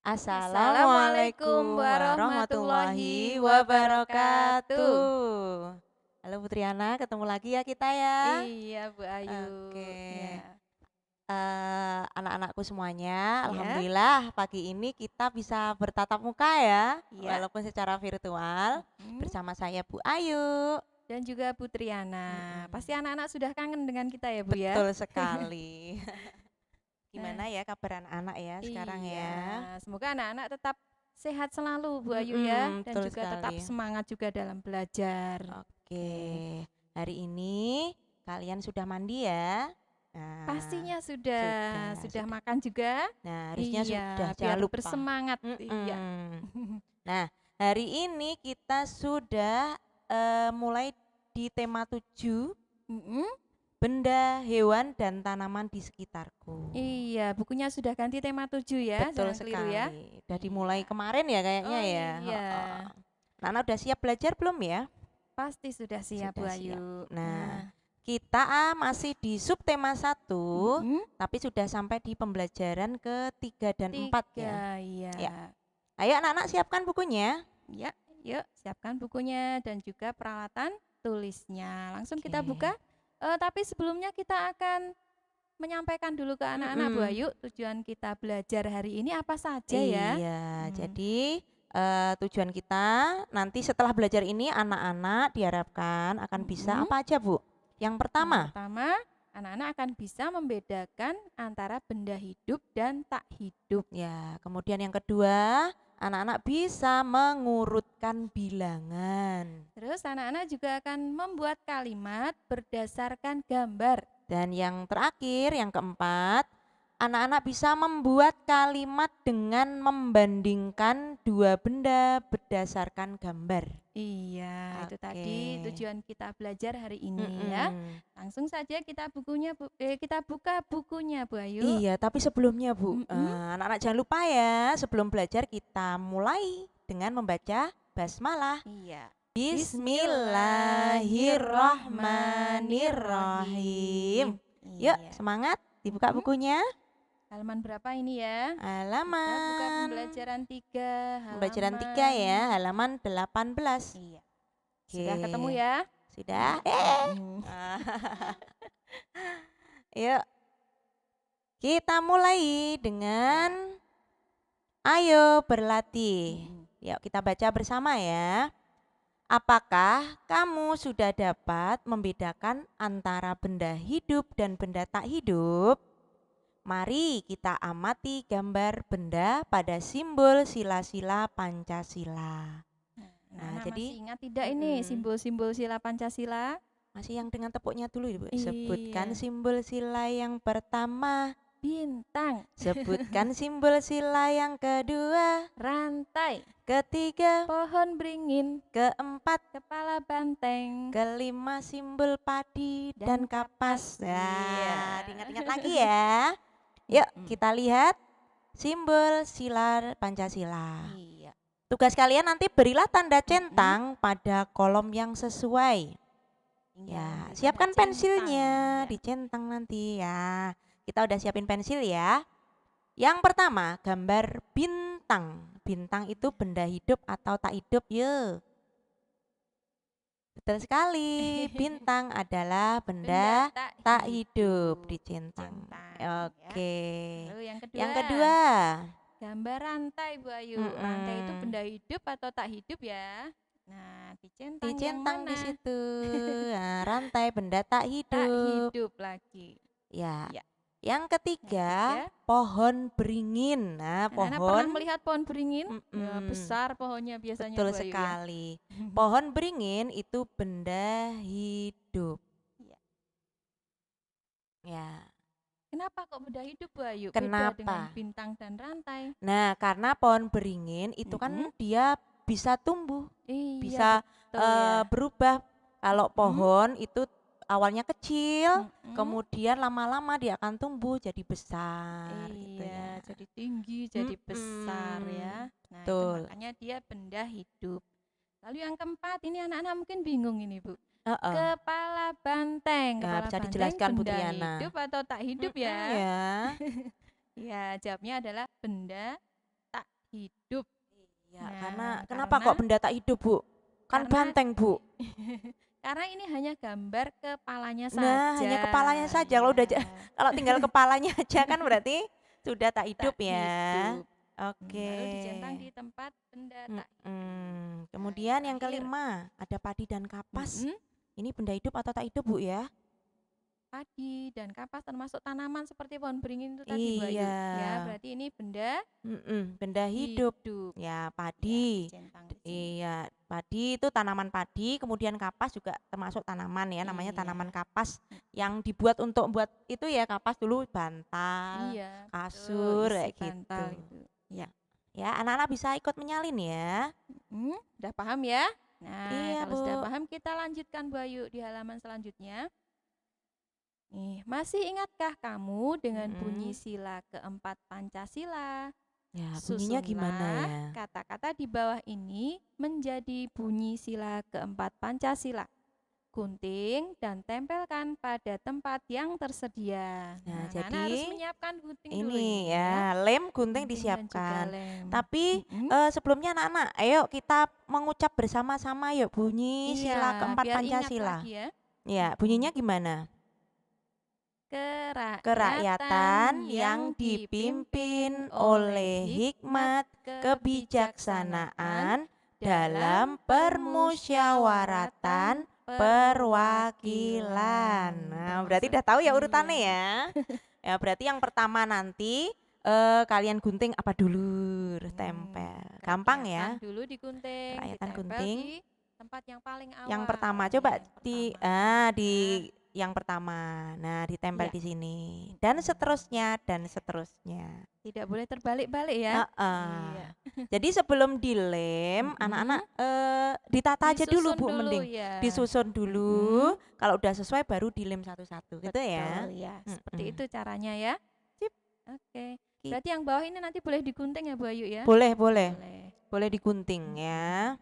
Assalamualaikum Assalamualaikum warahmatullahi warahmatullahi wabarakatuh. wabarakatuh. Halo Putriana, ketemu lagi ya kita ya. Iya, Bu Ayu. Oke, Ya, anak-anakku semuanya, ya, alhamdulillah pagi ini kita bisa bertatap muka ya, ya. walaupun secara virtual Mm. bersama saya Bu Ayu. Dan juga Bu Triana. Pasti Mm-mm. anak-anak sudah kangen dengan kita ya, Bu ya. Betul sekali. Nah, Gimana ya kabar anak-anak ya sekarang iya. ya? Semoga anak-anak tetap sehat selalu, Bu Ayu ya, dan Betul juga tetap sekali. semangat juga dalam belajar. Oke, Oke. hari ini kalian sudah mandi ya? Nah, Pastinya sudah, sudah, sudah sudah. makan juga? Nah, harusnya sudah, Iya, jangan biar lupa. bersemangat. Iya. Mm-mm. Nah, hari ini kita sudah mulai di tema 7, Mm-mm. benda, hewan, dan tanaman di sekitarku. Iya, bukunya sudah ganti tema 7 ya, Betul jangan keliru ya. sekali. Udah dimulai Iya. kemarin ya kayaknya Oh ya. iya, Nana udah siap belajar belum ya? pasti sudah siap Bu Sudah siap. Ayu. Nah, Nah, kita masih di subtema 1, mm-mm, tapi sudah sampai di pembelajaran ke-3 dan 4 ya. 3, iya. Ya. Ayo anak-anak siapkan bukunya. Ya, yuk siapkan bukunya dan juga peralatan tulisnya. Langsung kita Oke. buka. Tapi sebelumnya kita akan menyampaikan dulu ke anak-anak Bu Mm-mm. Ayu, tujuan kita belajar hari ini apa saja ya. Iya, Hmm. jadi tujuan kita nanti setelah belajar ini anak-anak diharapkan akan bisa Mm-mm. apa aja, Bu? Yang Yang pertama, pertama, anak-anak akan bisa membedakan antara benda hidup dan tak hidup. ya, kemudian yang kedua, anak-anak bisa mengurutkan bilangan. Terus anak-anak juga akan membuat kalimat berdasarkan gambar. Dan yang terakhir, yang keempat, anak-anak bisa membuat kalimat dengan membandingkan dua benda berdasarkan gambar. Iya, itu Oke. tadi tujuan kita belajar hari ini ya. Mm-mm. Langsung saja kita kita buka bukunya Bu Ayu. Iya, tapi sebelumnya Bu, Mm-mm. anak-anak jangan lupa ya, sebelum belajar kita mulai dengan membaca basmalah. Iya. Bismillahirrahmanirrahim. Bismillahirrahmanirrahim. Yuk, Iya. semangat, dibuka Mm-mm. bukunya. Halaman berapa ini ya? Kita buka Halaman pembelajaran 3, Pembelajaran 3 halaman. ya, halaman 18. Iya. Sudah ketemu Oke, ya? sudah? Mm-mm. Yuk, kita mulai dengan ayo berlatih. Mm-mm. Yuk, kita baca bersama ya. Apakah kamu sudah dapat membedakan antara benda hidup dan benda tak hidup? Mari kita amati gambar benda pada simbol sila-sila Pancasila. Nah, Anak-anak jadi masih ingat tidak ini mm-mm. simbol-simbol sila Pancasila? Masih yang dengan tepuknya dulu Ibu. Sebutkan Iya. simbol sila yang pertama. Bintang, Sebutkan simbol sila yang kedua. rantai, Ketiga, pohon beringin, keempat, kepala banteng, kelima simbol padi dan kapas. Iya. Nah, diingat-ingat lagi ya. Yuk, Mm-mm. kita lihat simbol sila Pancasila. Iya. Tugas kalian nanti berilah tanda Mm-mm. centang pada kolom yang sesuai. Tinggal Ya, memberi siapkan tanda pensilnya, centang, ya. dicentang nanti ya. Kita udah siapin pensil ya. Yang pertama, gambar bintang. Bintang itu benda hidup atau tak hidup, ya. Betul sekali, bintang adalah benda tak hidup, dicentang. Centang, ya. Oke. Lalu Yang kedua, gambar rantai Bu Ayu. Rantai itu mm-mm, benda hidup atau tak hidup ya? Nah, dicentang yang dicentang di mana? situ. Nah, rantai benda tak Tak hidup. hidup lagi. Ya. Ya. Yang Yang ketiga, ketiga, pohon beringin. Nah, anak-anak pernah pohon melihat pohon beringin? Ya, mm-mm, besar pohonnya biasanya betul Bu Ayu ya. sekali. Pohon beringin itu benda hidup. Iya. Ya. Kenapa kok benda hidup Bu Ayu? Beda dengan Kenapa? bintang dan rantai. Nah, karena pohon beringin itu Mm-mm. kan dia bisa tumbuh, Iya bisa betul ya. berubah. Kalau Mm-mm. pohon itu awalnya kecil, Mm-mm. kemudian lama-lama dia akan tumbuh jadi besar gitu ya. Iya, jadi tinggi, jadi besar ya. Mm-mm, Nah, itu betul. makanya dia benda hidup. Lalu yang keempat, ini anak-anak mungkin bingung ini, Bu. Heeh. Kepala banteng. Ya, Kepala bisa banteng dijelaskan Bu benda Triana. hidup atau tak hidup Mm-mm, ya? ya. Ya, jawabnya adalah benda tak hidup. Ya, Nah, kenapa kok benda tak hidup, Bu? Kan karena banteng, Bu. karena ini hanya gambar kepalanya Nah, hanya saja. kepalanya saja. Kalau Ya, kalau tinggal kepalanya aja kan berarti sudah tak hidup tak ya. hidup. Oke. Lalu dicentang di tempat benda tak hidup. Nah, yang Kemudian yang terakhir, kelima, ada padi dan kapas. mm-mm, Ini benda hidup atau tak hidup, Bu ya? padi dan kapas termasuk tanaman seperti pohon beringin itu tadi, Bu Ayu. Iya. Ya, berarti ini benda Benda hidup. hidup. Ya, Ya, padi. dicentang di sini. Iya, padi itu tanaman padi, kemudian kapas juga termasuk tanaman ya, namanya Iya. tanaman kapas Mm-mm. yang dibuat untuk buat itu ya, kapas dulu bantal, Iya, betul, kasur isi kayak gitu. bantal itu. Ya. Ya, anak-anak bisa ikut menyalin ya. Udah paham ya? Nah, Iya, kalau Bu. sudah paham kita lanjutkan Bu Ayu di halaman selanjutnya. Nih, masih ingatkah kamu dengan bunyi Mm-mm. sila keempat Pancasila? Ya, bunyinya gimana Susunlah ya? kata-kata di bawah ini menjadi bunyi sila keempat Pancasila. Gunting dan tempelkan pada tempat yang tersedia. Nah, Nah, Nana harus jadi menyiapkan gunting dulu ini ini ya. ya, lem gunting Gunting dan juga disiapkan. lem. Tapi Mm-mm. sebelumnya anak-anak, ayo kita mengucap bersama-sama yuk bunyi Iya, sila keempat biar ingat Pancasila. lagi ya. Ya, Mm-mm. bunyinya gimana? Kerakyatan Kerakyatan yang yang dipimpin oleh hikmat, kebijaksanaan dalam permusyawaratan perwakilan. Nah, berarti udah tahu ya urutannya Iya. ya. Ya, berarti yang pertama nanti kalian gunting apa dulu? Tempel. Gampang ya. Kerakyatan dulu digunting, Kerakyatan ditempel gunting. di tempat yang paling awal. Yang pertama Ya, coba yang pertama. di yang pertama. Nah, ditempel Ya, di sini. Dan seterusnya dan seterusnya. tidak boleh terbalik-balik ya. Heeh. Iya. Jadi sebelum dilem, anak-anak ditata aja dulu, Disusun Bu, dulu mending. ya. Disusun dulu. Kalau udah sesuai baru dilem satu-satu gitu ya. Betul ya. Seperti Mm-mm. itu caranya ya. Sip. Oke. Berarti yang bawah ini nanti boleh digunting ya Bu Ayu ya? Boleh, boleh. Boleh. Boleh digunting ya.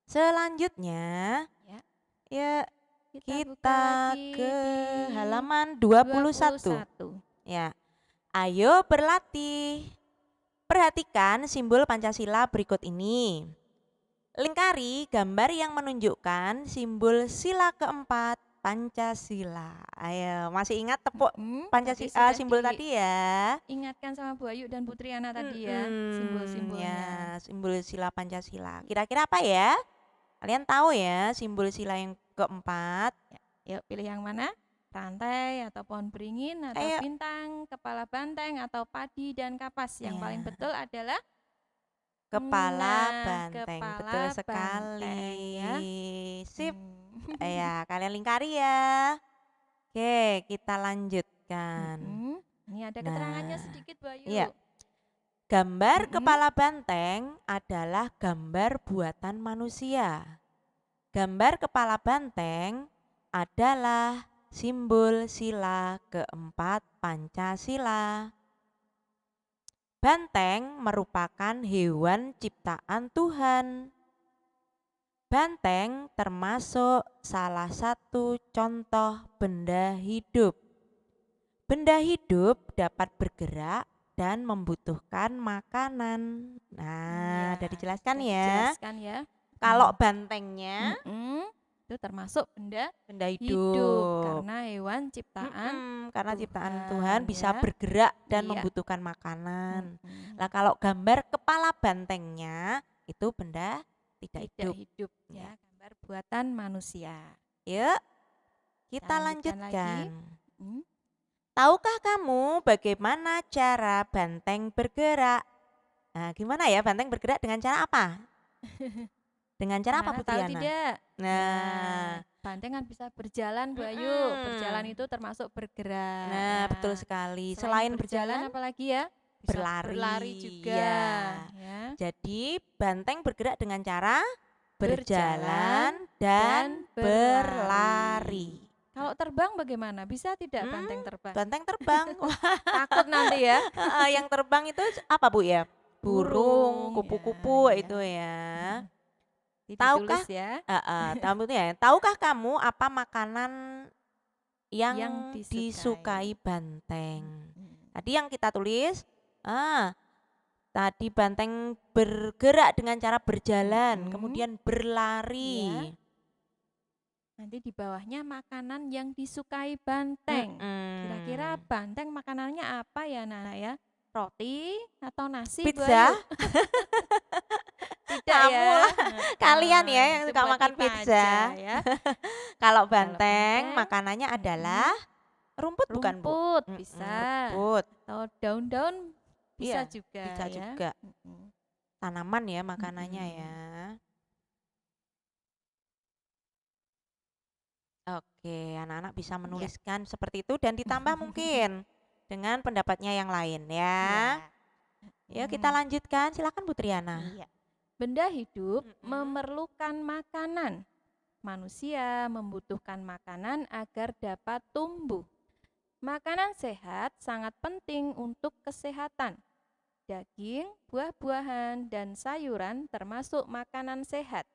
Selanjutnya, Ya. ya Kita buka kita lagi ke di halaman 21. 21. Ya. Ayo berlatih. Perhatikan simbol Pancasila berikut ini. Lingkari gambar yang menunjukkan simbol sila keempat Pancasila. Ayo, masih ingat tepuk Tadi Pancasila sudah simbol tadi ya? diingatkan sama Bu Ayu dan Putri Ana tadi ya, simbol-simbolnya. Ya, simbol sila Pancasila. Kira-kira apa ya? Kalian tahu ya simbol sila yang keempat? Yuk pilih yang mana? Rantai atau pohon beringin atau Ayo. bintang, kepala banteng atau padi dan kapas. Yang Ya. paling betul adalah Kepala Nah, banteng, kepala betul sekali. banteng ya. Sip. Ya, kalian lingkari ya. Oke, kita lanjutkan. Ini ada keterangannya Nah, sedikit Bu Ayu. iya. Gambar kepala banteng adalah gambar buatan manusia. Gambar kepala banteng adalah simbol sila keempat Pancasila. Banteng merupakan hewan ciptaan Tuhan. Banteng termasuk salah satu contoh benda hidup. Benda hidup dapat bergerak dan membutuhkan makanan. Nah, udah dijelaskan ya. Dijelaskan ya. Kalau bantengnya itu termasuk benda hidup. karena hewan ciptaan karena Tuhan, ciptaan Tuhan bisa ya. bergerak dan Iya. membutuhkan makanan. Nah, kalau gambar kepala bantengnya itu benda tidak hidup. ya, gambar buatan manusia. Yuk, kita Lanjutkan lanjutkan. lagi. Tahukah kamu bagaimana cara banteng bergerak? Nah, gimana ya banteng bergerak dengan cara apa? Dengan cara apa, Nana Putri tahu Ana? tidak? Nah, banteng kan bisa berjalan Bu Ayu. Berjalan itu termasuk bergerak. Nah, ya. betul sekali. Selain berjalan apalagi ya? Bisa berlari juga. Ya. Jadi banteng bergerak dengan cara berjalan dan berlari. Kalau terbang bagaimana? Bisa tidak banteng terbang? Banteng terbang. Takut nanti ya. Yang terbang itu apa, Bu ya? Burung, kupu-kupu ya. itu ya. Tahukah ya? Tahukah kamu apa makanan yang disukai banteng? Tadi yang kita tulis, Tadi banteng bergerak dengan cara berjalan, Mm-mm. kemudian berlari. Iya. Nanti di bawahnya makanan yang disukai banteng. Kira-kira Mm-mm. banteng makanannya apa ya, Nana ya? Roti atau nasi, Bu Pizza? Ayu? Tidak Kamu ya. lah, kalian ya yang Itu suka buat makan kita aja pizza. ya. Kalau Kalau banteng banteng, makanannya adalah mm-mm, rumput bukan Bu? rumput bisa Rumput. atau daun-daun bisa Iya, juga bisa ya. juga. Mm-mm. Tanaman ya makanannya ya. Mm-mm. Oke, anak-anak bisa Iya. menuliskan seperti itu dan ditambah mungkin dengan pendapatnya yang lain ya. Iya. Yuk kita Mm, lanjutkan, silakan Bu Triana. iya. Benda hidup Mm-mm. memerlukan makanan. Manusia membutuhkan makanan agar dapat tumbuh. Makanan sehat sangat penting untuk kesehatan. Daging, buah-buahan, dan sayuran termasuk makanan sehat.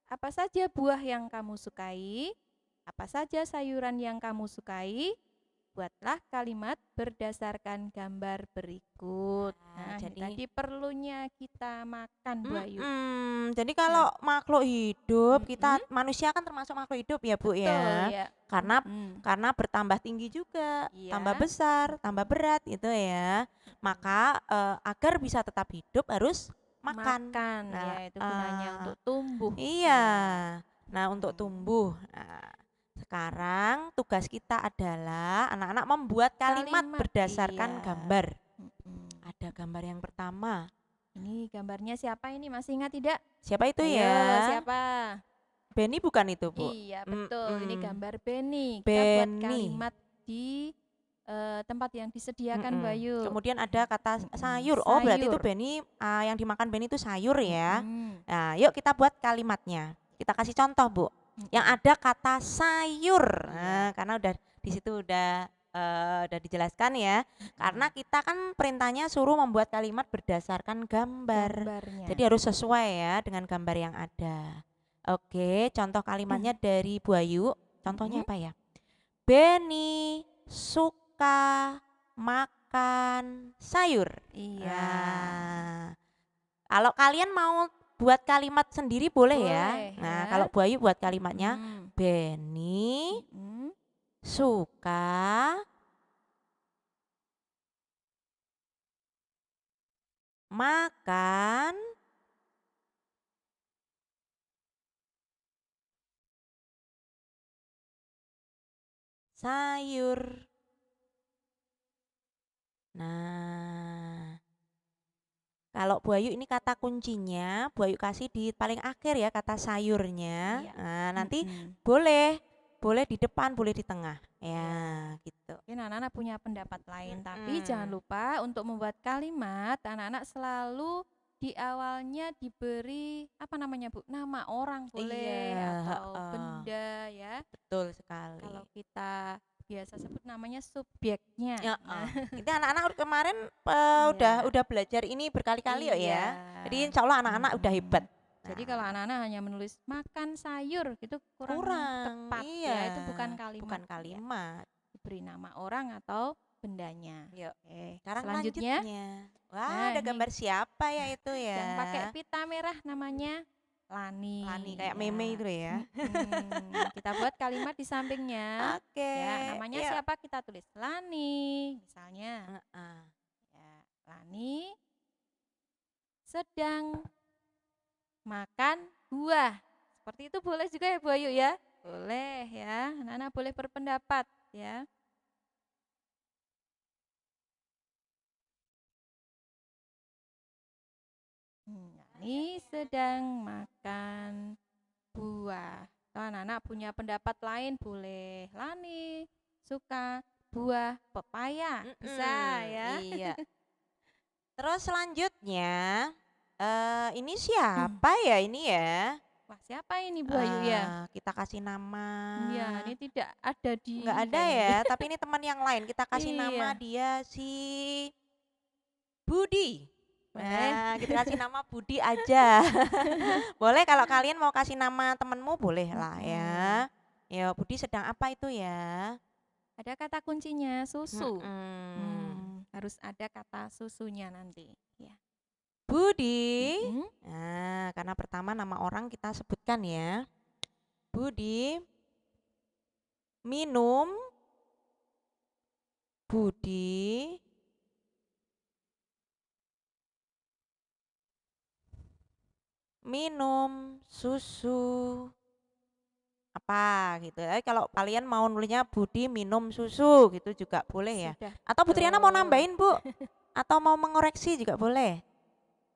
Apa saja buah yang kamu sukai? Apa saja sayuran yang kamu sukai? Buatlah kalimat berdasarkan gambar berikut. Nah, Nah, ini jadi tadi perlunya kita makan, Bu Ayu. Jadi Nah, kalau makhluk hidup, kita mm-mm, manusia kan termasuk makhluk hidup ya Bu betul ya. ya. Karena Mm-mm, karena bertambah tinggi juga, tambah iya. besar, tambah Mm-mm, berat gitu ya. mm-mm. Maka agar bisa tetap hidup harus makan. Makan, Nah, ya itu gunanya untuk tumbuh. iya. Ya. Nah, untuk Mm-mm. tumbuh. Nah, sekarang tugas kita adalah anak-anak membuat kalimat Kalimat, berdasarkan iya. gambar. Mm-mm. Ada gambar yang pertama. Ini gambarnya siapa ini? Masih ingat tidak? Siapa itu Ayo, ya? siapa? Benny bukan itu, Bu? Iya, betul. Ini Mm-mm. gambar Benny. Kita buat Benny. kalimat di tempat yang disediakan, Mm-mm. Bayu. Kemudian ada kata Mm-mm. sayur. Oh, berarti itu Sayur. Benny, yang dimakan Benny itu sayur ya. Mm-mm. Nah, yuk kita buat kalimatnya. Kita kasih contoh, Bu. Yang Mm-mm. ada kata sayur. Iya. Nah, karena udah di situ udah dijelaskan ya. Karena Mm-mm. kita kan perintahnya suruh membuat kalimat berdasarkan gambar. Gambarnya. Jadi harus sesuai ya dengan gambar yang ada. Oke, contoh kalimatnya dari Bu Ayu. Contohnya Mm-mm. apa ya? Benny suka makan sayur. Iya. Nah, kalau kalian mau buat kalimat sendiri boleh ya. Boleh Nah, ya. kalau Bu Ayu buat kalimatnya, Mm-mm. Benny Mm-mm. suka makan sayur. Nah, kalau Bu Ayu ini kata kuncinya, Bu Ayu kasih di paling akhir ya kata sayurnya. Iya. Nah, nanti Mm-mm. boleh di depan, boleh di tengah. Iya. Ya, gitu. Mungkin anak-anak punya pendapat lain, tapi jangan Mm-mm. lupa untuk membuat kalimat, anak-anak selalu di awalnya diberi apa namanya, Bu? Nama orang Iya, boleh atau heeh, benda ya. betul sekali. Kalau kita biasa sebut namanya subjeknya. Ya, Nah, itu anak-anak kemarin iya. udah belajar ini berkali-kali yuk Iya. ya. Jadi insya Allah anak-anak udah hebat. Mm-mm. Jadi kalau Nah, anak-anak hanya menulis makan sayur itu kurang kurang, tepat ya. Itu bukan iya, kalimat bukan ya. kalimat. Diberi nama orang atau bendanya. Yuk, Oke, sekarang selanjutnya. lanjutnya. Wah, Nah, ada ini gambar siapa ya itu yang pakai ya? pita merah namanya Lani Lani kayak meme ya. itu ya. Kita buat kalimat di sampingnya. Oke, Ya, namanya yuk. siapa kita tulis Lani misalnya. Heeh. Ya, Lani sedang makan buah. Seperti itu boleh juga ya Bu Ayu ya? Boleh ya. Anak-anak boleh berpendapat ya. Lani sedang makan buah. Kalau anak-anak punya pendapat lain boleh. Lani suka buah pepaya. Bisa ya. Iya. Terus selanjutnya, ini siapa ya ini ya? Wah, siapa ini Bu Ayu ya? Kita kasih nama. Iya, ini tidak ada di Nggak ini ada kayaknya ya, ini. tapi ini teman yang lain. Kita kasih nama Iya, dia si Budi. boleh. Nah, kita kasih nama Budi aja. Boleh kalau kalian mau kasih nama temenmu boleh lah Mm-mm. ya. Ya, Budi sedang apa itu ya? Ada kata kuncinya susu. Mm-mm. Harus ada kata susunya nanti. Ya. Budi. Mm-mm. Nah, karena pertama nama orang kita sebutkan ya. Budi minum. Budi minum susu apa gitu. Kalau kalian mau nulisnya Budi minum susu gitu juga boleh ya. Sudah Atau Bu Triana mau betul. nambahin, Bu? Atau mau mengoreksi juga boleh.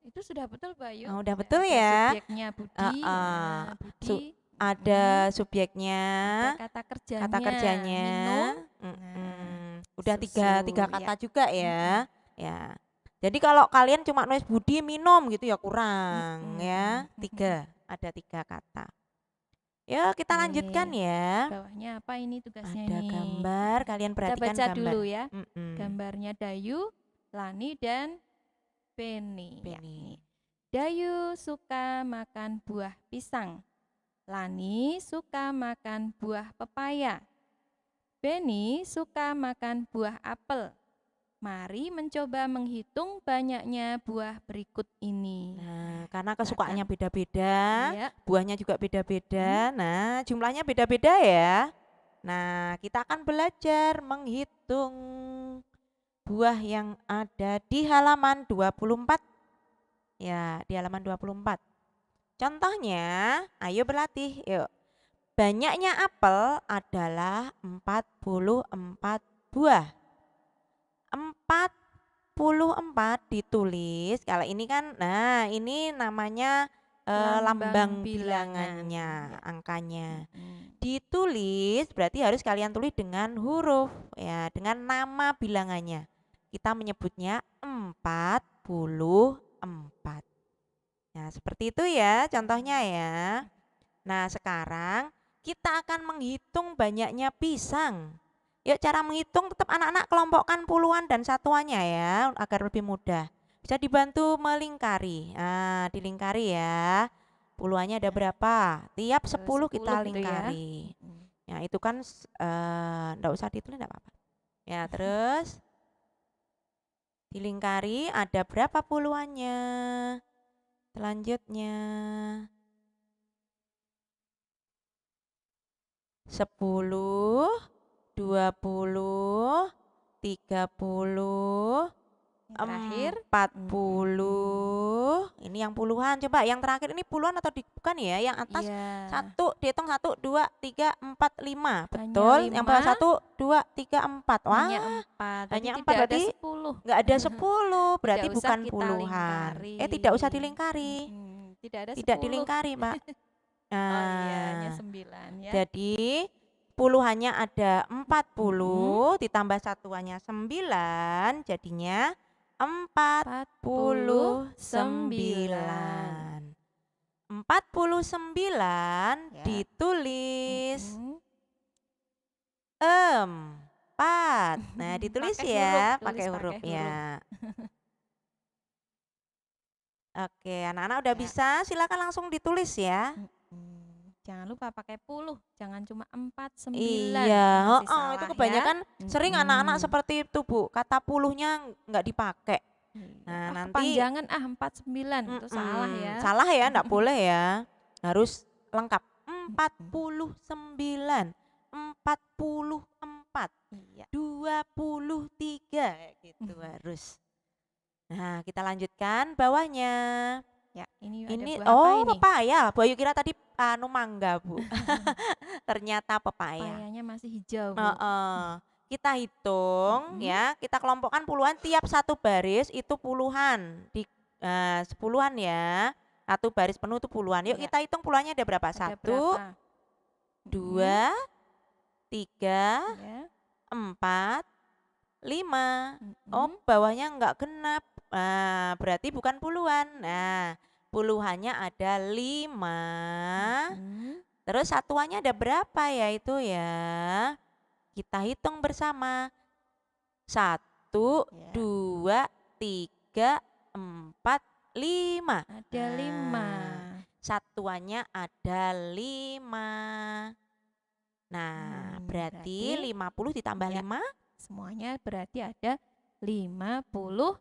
Itu sudah betul, Bayu. Oh, udah Ya, betul ada ya. subjeknya Budi, ya, Budi. Ada Mm-mm. subjeknya, Ada kata kata kerjanya. minum. Nah, Udah tiga susu ya. kata juga Mm-mm. ya. Ya. Jadi kalau kalian cuma nulis Budi minum gitu ya kurang ya. Mm-mm. Ada 3 kata. Ya kita lanjutkan Oke, ya. bawahnya apa ini tugasnya Ada nih? gambar, kalian Kita perhatikan baca gambar. dulu ya. Mm-mm. Gambarnya Dayu, Lani, dan Penny. Ya, Penny. nih. Dayu suka makan buah pisang. Lani suka makan buah pepaya. Benny suka makan buah apel. Mari mencoba menghitung banyaknya buah berikut ini. Nah, karena silakan. kesukaannya beda-beda, Iya. buahnya juga beda-beda. Nah, jumlahnya beda-beda ya. Nah, kita akan belajar menghitung buah yang ada di halaman 24. Ya, di halaman 24. Contohnya, ayo berlatih, yuk. Banyaknya apel adalah 44 buah. 44 ditulis, kalau ini kan, nah ini namanya lambang bilangannya, Ya. angkanya. Mm-mm. Ditulis berarti harus kalian tulis dengan huruf, ya, dengan nama bilangannya. Kita menyebutnya 44. Nah, seperti itu ya contohnya ya. Nah, sekarang kita akan menghitung banyaknya pisang. Yuk, cara menghitung tetap anak-anak kelompokkan puluhan dan satuannya ya, agar lebih mudah. Bisa dibantu melingkari. Nah, dilingkari ya. Puluhannya ada berapa? Tiap 10 kita 10 gitu ya. lingkari. Mm-mm. Ya, itu kan enggak usah ditulis enggak apa-apa. Ya, terus dilingkari ada berapa puluhannya? Selanjutnya 10, 20, 30, Yang terakhir, 40. Ini yang puluhan. Coba yang terakhir ini puluhan atau bukan ya? Yang atas ya, 1, dihitung 1, 2, 3, 4, 5. hanya Betul? Yang bawah 5, 1, 2, 3, 4. hanya Wah, 4. Tadi hanya 4 tidak ada berarti 10. nggak ada 10. Berarti Tidak usah bukan kita puluhan. lingkari. Tidak usah dilingkari. Tidak ada Tidak 10. dilingkari, Mbak. Oh iya, hanya Nah, 9 ya. jadi puluhannya ada 40 Mm-mm. ditambah satuannya 9 jadinya 49. 49. 49 Ya. ditulis Mm-mm. 4. Nah, ditulis Pakai ya, huruf, pakai tulis huruf pakai ya. Oke, anak-anak udah Ya. bisa, silakan langsung ditulis ya. Jangan lupa pakai puluh, jangan cuma 4, 9. Iya, Itu masih itu salah kebanyakan ya. sering anak-anak seperti itu, Bu. Kata puluhnya nggak dipakai. Iya. Nah, nanti Kepanjangan 4, 9 itu salah ya. salah ya, enggak boleh ya. Harus lengkap. Mm-mm. 49, 44, Iya. 23 kayak gitu harus. Nah, kita lanjutkan bawahnya. Ya, ini ada Ini buah apa ini? pepaya. Bayu kira tadi mangga, Bu. Ternyata pepaya. Pepayanya masih hijau, Bu. Kita hitung ya, kita kelompokkan puluhan, tiap satu baris itu puluhan, di sepuluhan ya. Satu baris penuh itu puluhan. Yuk Ya. kita hitung puluhannya ada berapa? Ada 1, berapa? 2, 3, Ya. 4, 5. Oh, Mm-mm. bawahnya enggak genap. Nah, berarti bukan puluhan. Nah, puluhannya ada 5. Mm-mm. Terus satuannya ada berapa ya itu ya? Kita hitung bersama. 1, Ya. 2, 3, 4, 5. Ada 5. Satuannya ada 5. Nah, berarti 50 ditambah ya, 5. semuanya berarti ada 55.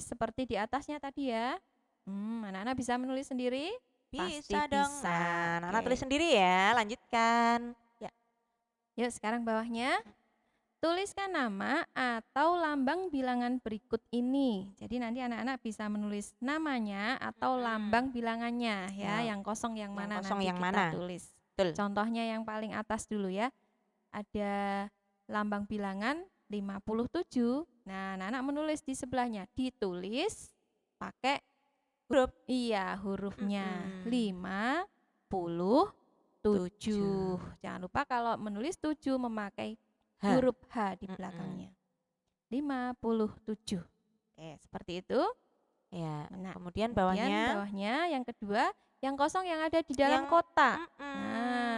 Persis seperti di atasnya tadi ya. Anak-anak bisa menulis sendiri? Pasti Bisa dong. bisa. Nah, Nana Oke. tulis sendiri ya. Lanjutkan. Ya. Yuk sekarang bawahnya. Tuliskan nama atau lambang bilangan berikut ini. Jadi nanti anak-anak bisa menulis namanya atau lambang bilangannya ya. Nah, yang kosong yang yang mana kosong nanti yang kita mana? tulis. Betul. Contohnya yang paling atas dulu ya. Ada lambang bilangan 57. Nah, anak-anak menulis di sebelahnya. Ditulis pakai Huruf. iya, hurufnya. Mm-mm. 57. Jangan lupa kalau menulis 7 memakai H. huruf H di belakangnya. 57. Oke, seperti itu. Ya. Nah, Kemudian kemudian bawahnya bawahnya yang kedua, yang kosong yang ada di dalam yang kotak.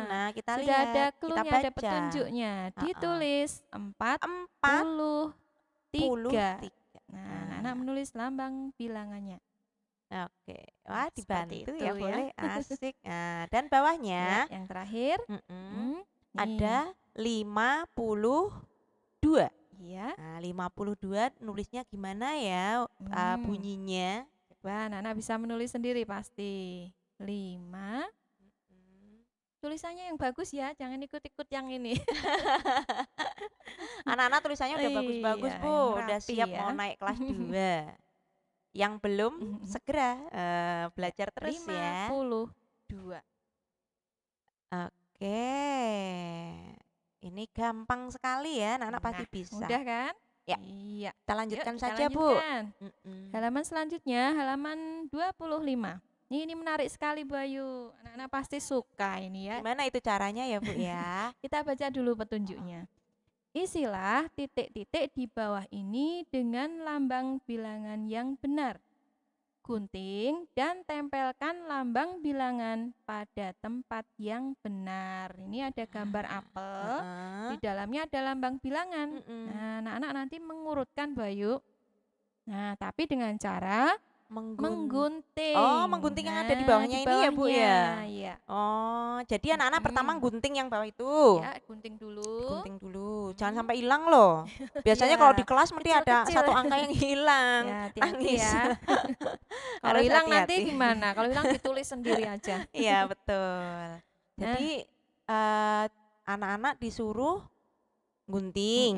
Nah, kita Sudah ada lihat, kita clue-nya, ada baca. petunjuknya. Ditulis 43. 43. Nah, anak-anak menulis lambang bilangannya. Oke. Wah, Seperti dibantu itu ya, ya. boleh. Asik. Nah, dan bawahnya Ya, yang terakhir. mm-mm, Nih. ada 52. Iya. Nah, 52 nulisnya gimana ya bunyinya? Coba anak-anak bisa menulis sendiri pasti. 5. Tulisannya yang bagus ya, jangan ikut-ikut yang ini. Anak-anak tulisannya udah bagus-bagus, Iya, Bu. yang Udah rapi siap ya. mau naik kelas 2. Yang belum segera belajar terus ya. 52. Oke. Ini gampang sekali ya, anak-anak pasti bisa. Mudah kan? Ya. Iya. Kita lanjutkan Yuk, kita saja, lanjutkan. Bu. Halaman selanjutnya, halaman 25. Ini menarik sekali, Bu Ayu. Anak-anak pasti suka ini ya. Gimana itu caranya ya, Bu ya? Kita baca dulu petunjuknya. Isilah titik-titik di bawah ini dengan lambang bilangan yang benar. Gunting dan tempelkan lambang bilangan pada tempat yang benar. Ini ada gambar apel, di dalamnya ada lambang bilangan. Nah, anak-anak nanti mengurutkan, Bayu. Nah, tapi dengan cara menggunting. Oh, menggunting yang ada di bawahnya ini ya, Bu ya? Iya. Oh, jadi anak-anak pertama gunting yang bawah itu. Ya, gunting dulu. Gunting dulu. Jangan sampai hilang loh. Biasanya Ya, kalau di kelas mesti ada kecil-kecil. satu angka yang hilang. Ya, hati-hati Nangis. ya. Kalau Harus hilang nanti hati-hati. gimana? Kalau hilang ditulis sendiri aja. Iya, betul. Jadi anak-anak disuruh gunting.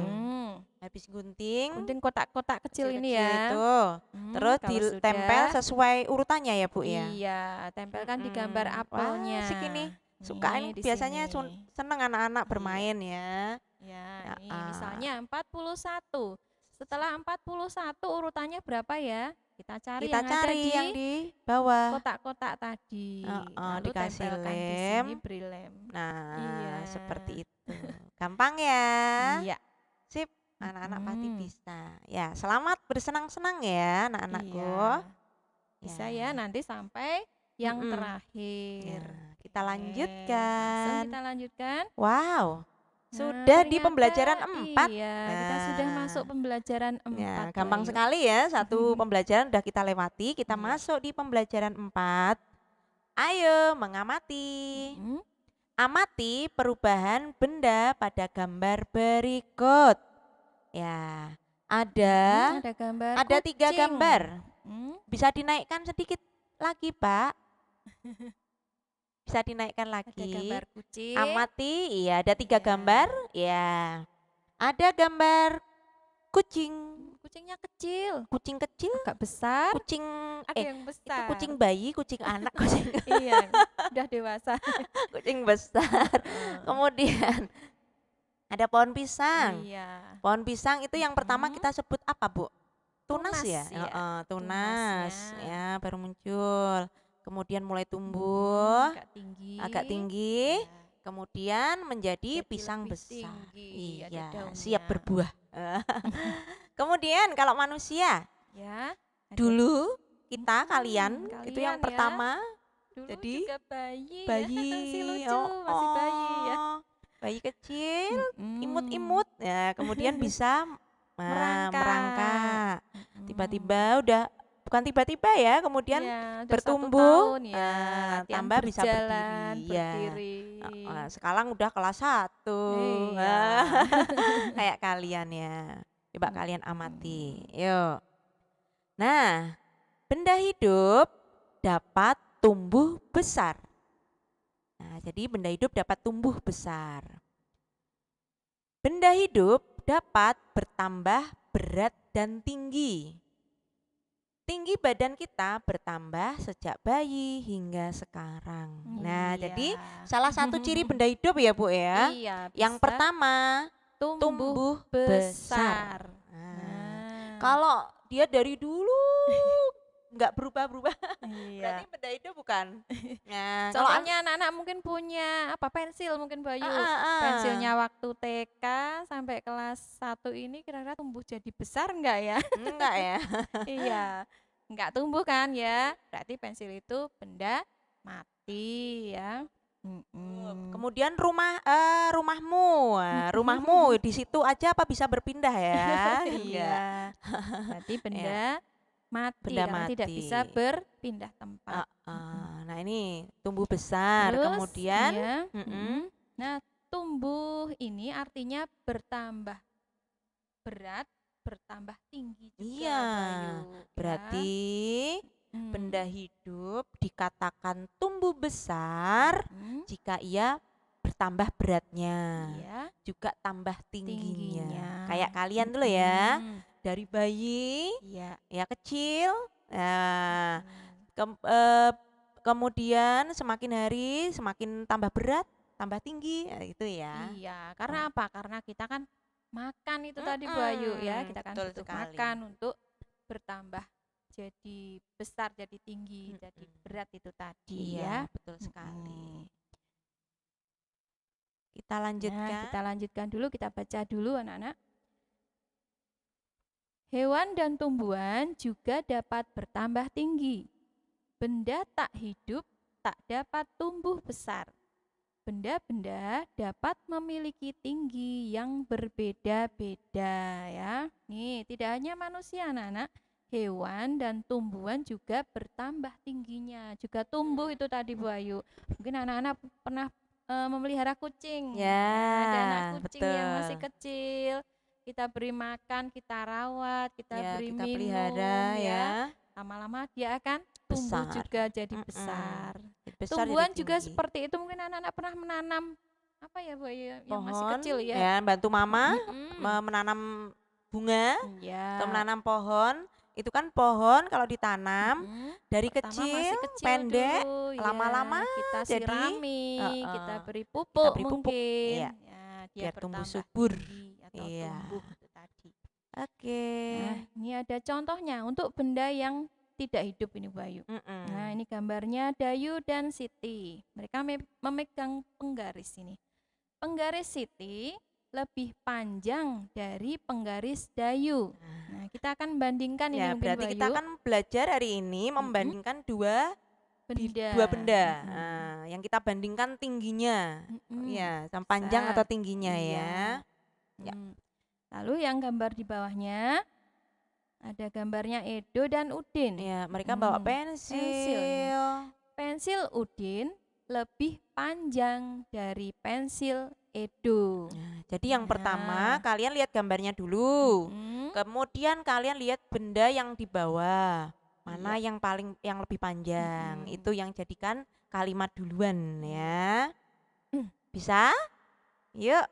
Habis gunting kotak-kotak kecil ini ya. itu. Terus kalau ditempel sudah, sesuai urutannya ya, Bu ya. Iya, tempelkan di gambar apelnya. Wah, asik ini. Sukain Nih, di biasanya sini. seneng anak-anak bermain ya. Ya, ini misalnya 41. Setelah 41 urutannya berapa ya? Kita cari Kita yang cari ada yang di bawah. kotak-kotak tadi. Lalu Dikasih tempelkan di lem. sini, beri lem. Nah, Iya. seperti itu. Gampang ya. Iya. Sip, anak-anak pasti bisa. Ya, selamat bersenang-senang ya anak-anakku. Iya. Bisa ya nanti sampai yang terakhir. Ya, kita lanjutkan. Langsung kita lanjutkan. Wow. Sudah di ternyata pembelajaran 4. Iya, kita sudah masuk pembelajaran 4. Ya, gampang Bayu. sekali ya. Satu pembelajaran udah kita lewati. Kita Iya. masuk di pembelajaran 4. Ayo mengamati. Amati perubahan benda pada gambar berikut. Ya, ada gambar ada 3 kucing. gambar. Bisa dinaikkan sedikit lagi, Pak. Bisa dinaikkan lagi. Ada gambar kucing. Amati, iya ada 3 gambar. Ya, ada gambar kucing. Kucingnya kecil. Kucing kecil. Agak besar. Kucing Ada yang besar. itu kucing bayi, kucing anak, kucing. Iya, udah dewasa. Kucing besar. Kemudian ada pohon pisang. Iya. Pohon pisang itu yang pertama kita sebut apa, Bu? Tunas ya? Tunas ya, baru muncul. Kemudian mulai tumbuh agak tinggi. Ya. Kemudian menjadi Jadi pisang lebih besar. tinggi, ada Iya, daunnya. siap berbuah. Kemudian kalau manusia, Ya. dulu kalian itu yang kalian ya. pertama Dulu jadi juga bayi. bayi. Masih lucu, masih bayi ya. Bayi kecil, imut-imut. Ya, kemudian bisa merangkak. Tiba-tiba udah bukan tiba-tiba ya, kemudian ya, bertumbuh, 1 tahun ya, latihan tambah bisa berjalan, berdiri. berdiri. Sekarang udah kelas 1. Iya. Kayak kalian ya. Coba kalian amati. Yuk. Nah, benda hidup dapat tumbuh besar. Nah, jadi benda hidup dapat tumbuh besar. Benda hidup dapat bertambah berat dan tinggi. Tinggi badan kita bertambah sejak bayi hingga sekarang. Nah, jadi Iya. salah satu ciri benda hidup ya, Bu ya. Iya, Yang bisa pertama, tumbuh tumbuh besar. besar. Nah, Nah, kalau dia dari dulu nggak berubah-berubah, berarti iya. benda hidup bukan? Nah, kalau Contohnya anak-anak mungkin punya apa pensil mungkin Bayu. Pensilnya waktu TK sampai kelas 1 ini kira-kira tumbuh jadi besar enggak ya? enggak ya. Iya, enggak tumbuh kan ya? Berarti pensil itu benda mati ya. Mm-mm. Kemudian rumahmu, nah, rumahmu di situ aja apa bisa berpindah ya? Enggak, Iya, berarti ya, benda mati benda karena tidak bisa mati. berpindah tempat. Mm-mm. Nah ini tumbuh besar, Terus, kemudian, iya, mm-mm, nah tumbuh ini artinya bertambah berat, bertambah tinggi iya, juga Bayu ya. berarti benda Mm, hidup dikatakan tumbuh besar mm, jika ia bertambah beratnya, iya, juga tambah tingginya. tingginya. Kayak kalian dulu ya, Mm-mm. dari bayi Iya. ya kecil, nah, Mm. kemudian semakin hari semakin tambah berat, tambah tinggi, itu ya. Iya, Oh, karena apa? Karena kita kan makan itu tadi Bayu ya, kita kan betul butuh sekali. makan untuk bertambah jadi besar, jadi tinggi, jadi Mm-mm. berat itu tadi ya. Iya, betul sekali. Mm-mm. Kita Nah, lanjutkan. kita lanjutkan dulu, kita baca dulu anak-anak. Hewan dan tumbuhan juga dapat bertambah tinggi. Benda tak hidup tak dapat tumbuh besar. Benda-benda dapat memiliki tinggi yang berbeda-beda ya. Nih, tidak hanya manusia anak-anak, hewan dan tumbuhan juga bertambah tingginya. Juga tumbuh itu tadi Bu Ayu. Mungkin anak-anak pernah memelihara kucing. Ya, ada anak Ya, kucing yang masih betul. kecil. Kita beri makan, kita rawat, kita Ya, beri kita minum pelihara ya. ya, Lama-lama dia akan tumbuh besar. juga jadi Mm-mm. besar. Jadi besar jadi Tumbuhan juga tinggi. seperti itu mungkin anak-anak pernah menanam apa ya Bu ya yang masih Pohon kecil ya. ya, bantu mama Mm-mm. menanam bunga atau Ya. menanam pohon. Itu kan pohon kalau ditanam Mm-mm. dari Pertama kecil, masih kecil pendek, dulu lama-lama ya, kita jadi sirami, kita beri kita pupuk beri pupuk, iya, mungkin. Ya, dia biar tumbuh bertambah subur. tinggi atau Iya. tumbuh itu tadi. Oke. Nah, ini ada contohnya untuk benda yang tidak hidup ini Bayu. Nah, Mm-mm. ini gambarnya Dayu dan Siti. Mereka memegang penggaris ini. Penggaris Siti lebih panjang dari penggaris Dayu. Nah, kita akan bandingkan ini Ya, mungkin berarti kita Bayu. akan belajar hari ini Mm-mm. membandingkan dua Benda. benda. Mm-mm. Yang kita bandingkan tingginya. Mm-mm. Ya, yang panjang atau Bisa. tingginya ya. Iya. Ya. Mm. Lalu yang gambar di bawahnya ada gambarnya Edo dan Udin. Ya, mereka bawa Pensil ini. pensil. Pensil Udin lebih panjang dari pensil Edo. Nah, jadi yang pertama Nah, kalian lihat gambarnya dulu. mm-mm. Kemudian kalian lihat benda yang di bawah. Mana Iya. yang lebih panjang. Mm-mm. Itu yang jadikan kalimat duluan Iya. ya. Bisa? Yuk.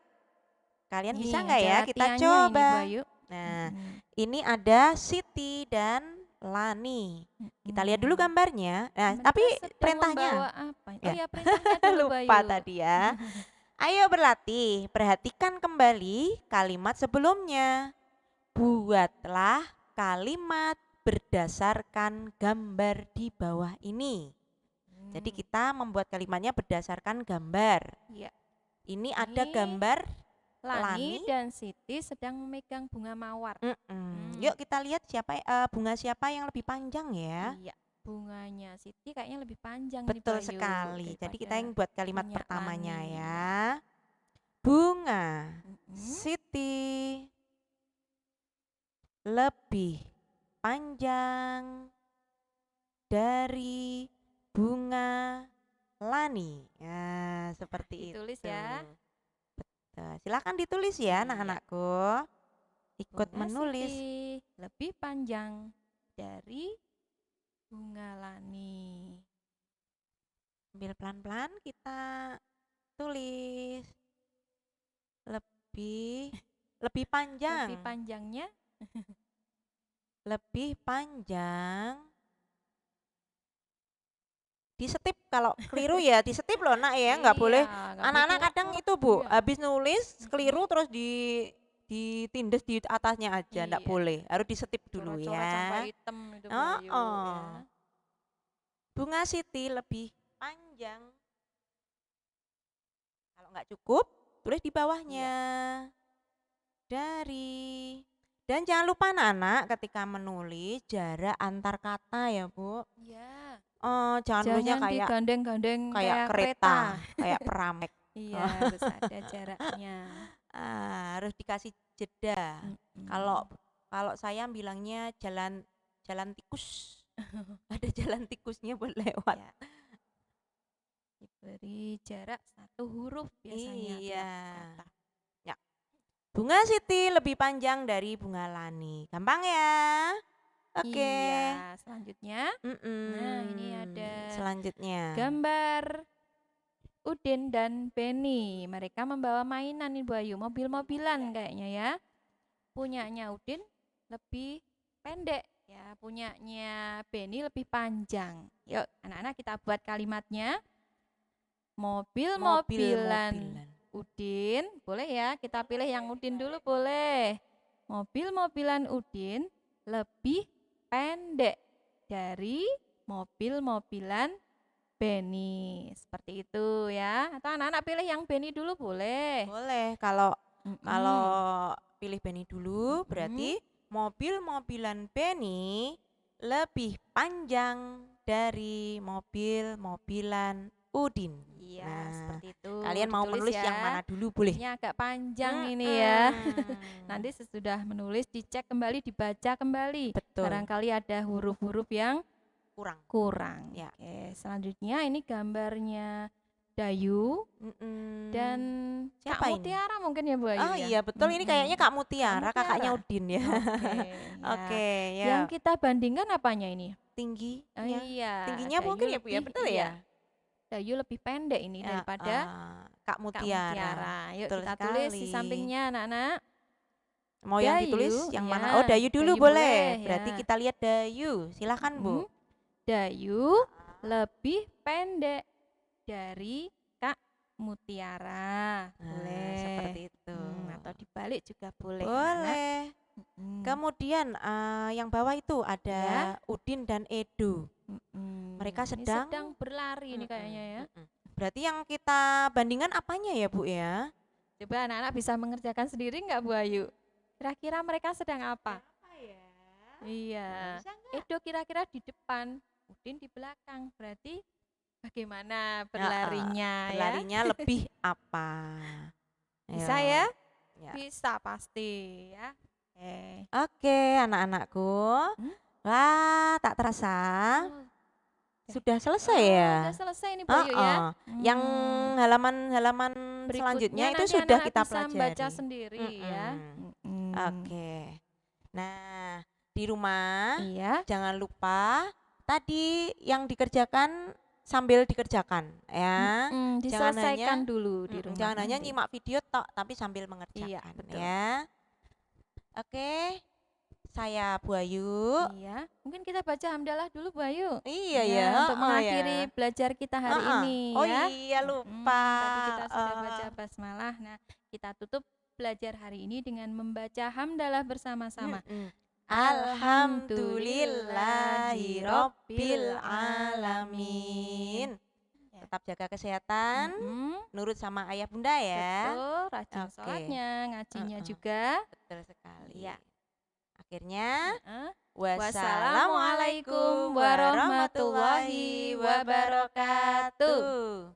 Kalian bisa Nih, nggak ada ya? Kita latihannya ini Bu coba. Ayu. Nah, Mm-mm. ini ada Siti dan Lani. Kita lihat dulu Mm-mm. gambarnya. Nah, tapi Mereka sedang perintahnya. membawa apa? Oh Ya, ya, perintahnya dulu lupa Bayu. tadi ya. Ayo berlatih. Perhatikan kembali kalimat sebelumnya. Buatlah kalimat berdasarkan gambar di bawah ini. Jadi Hmm, kita membuat kalimatnya berdasarkan gambar. ya. Ini ada Ini gambar Lani Lani. dan Siti sedang memegang bunga mawar. Yuk kita lihat bunga siapa yang lebih panjang ya. Iya, bunganya Siti kayaknya lebih panjang nih Betul Bayu sekali. Jadi kita daripada yang buat kalimat punya pertamanya Lani. ya. Bunga Mm-mm. Siti lebih panjang dari bunga Lani. Ya, seperti Ditulis itu. ya. Betul. Silakan ditulis ya Iya. anak-anakku. Ikut Bunga menulis. Siti lebih panjang dari bunga lani. Sambil pelan-pelan kita tulis. Lebih panjang. Lebih panjangnya Lebih panjang. Disetip, kalau keliru ya disetip loh nak ya, nggak boleh. nggak Anak-anak boleh kadang keluar. itu Bu, Iya. habis nulis keliru terus ditindes di atasnya aja, nggak Iya. boleh. Harus disetip dulu Coret-coret sampai ya. hitam itu Bu Oh, Ayu oh. ya. Bunga Siti lebih panjang. Kalau nggak cukup, tulis di bawahnya. Dari. Dan jangan lupa anak-anak ketika menulis jarak antar kata ya Bu. Iya. Jangan nulisnya Jangan kayak digandeng-gandeng kayak kayak kereta, kereta. kayak peramek. Iya, harus ada jaraknya. Harus dikasih jeda. Kalau saya bilangnya jalan tikus. Ada jalan tikusnya buat lewat. Ya. Diberi jarak 1 huruf biasanya Iya. tiap kata. Ya. Bunga Siti lebih panjang dari bunga Lani. Gampang ya? Oke. Iya, selanjutnya. Nah, ini ada selanjutnya. gambar Udin dan Beni. Mereka membawa mainan nih Bu Ayu, mobil-mobilan kayaknya ya. Punyanya Udin lebih pendek ya, punyanya Beni lebih panjang. Yuk, anak-anak kita buat kalimatnya. Mobil-mobilan Udin, boleh ya? Kita pilih yang Udin dulu boleh. Mobil-mobilan Udin lebih pendek dari mobil-mobilan Beni. Seperti itu ya. Atau anak-anak pilih yang Beni dulu boleh. Boleh. Kalau pilih Beni dulu berarti mobil-mobilan Beni lebih panjang dari mobil-mobilan Udin. Iya, Nah, seperti itu. kalian mau Ditulis menulis ya. yang mana dulu boleh. Ini agak panjang ini ya. Nanti sesudah menulis dicek kembali, dibaca kembali. Betul. Barangkali ada huruf-huruf yang kurang. Ya. Oke, selanjutnya ini gambarnya Dayu dan siapa Kak Mutiara ini? mungkin ya Bu Ayu Oh ya. iya betul, ini kayaknya Kak Mutiara, Kak kakaknya Mutiara. Udin ya. Oke, ya. Yang kita bandingkan apanya ini? Tinggi. Iya. Tingginya mungkin ya Bu ya, betul ya? Dayu lebih pendek ini daripada Kak Mutiara. Yuk betul kita sekali. tulis di sampingnya anak-anak. Mau Dayu, yang ditulis yang ya. mana? Oh Dayu dulu Dayu boleh. boleh, Berarti ya. kita lihat Dayu. Silahkan Bu. Dayu lebih pendek dari Kak Mutiara. Boleh. Seperti itu. Atau dibalik juga boleh. Boleh. Kemudian yang bawah itu ada Udin dan Edo. Mereka sedang berlari ini kayaknya ya. Berarti yang kita bandingkan apanya ya Bu ya? Coba anak-anak bisa mengerjakan sendiri nggak Bu Ayu? Kira-kira mereka sedang apa? Ya? Iya. Edo kira-kira di depan, Udin di belakang. Berarti bagaimana berlarinya ya? Berlarinya lebih apa? Bisa ya? Bisa pasti ya. Oke, anak-anakku. Wah, tak terasa. Sudah selesai ya? Sudah selesai nih Bu Ayu ya. Yang halaman-halaman selanjutnya itu sudah kita pelajari. Bisa baca sendiri ya. Oke. Nah, di rumah jangan lupa tadi yang dikerjakan sambil dikerjakan ya. Diselesaikan dulu di rumah. Jangan hanya nyimak video tok, tapi sambil mengerjakan ya. Oke. Saya Bu Ayu. Iya, mungkin kita baca hamdalah dulu Bu Ayu. Iya ya. Untuk mengakhiri belajar kita hari ini Oh ya. iya lupa. Tadi kita sudah baca basmalah. Nah, kita tutup belajar hari ini dengan membaca hamdalah bersama-sama. Alhamdulillahirabbil alamin. Tetap jaga kesehatan, nurut sama ayah bunda ya. Betul, rajin sholatnya, ngajinya juga. Betul sekali. Ya. Akhirnya, wassalamualaikum warahmatullahi wabarakatuh.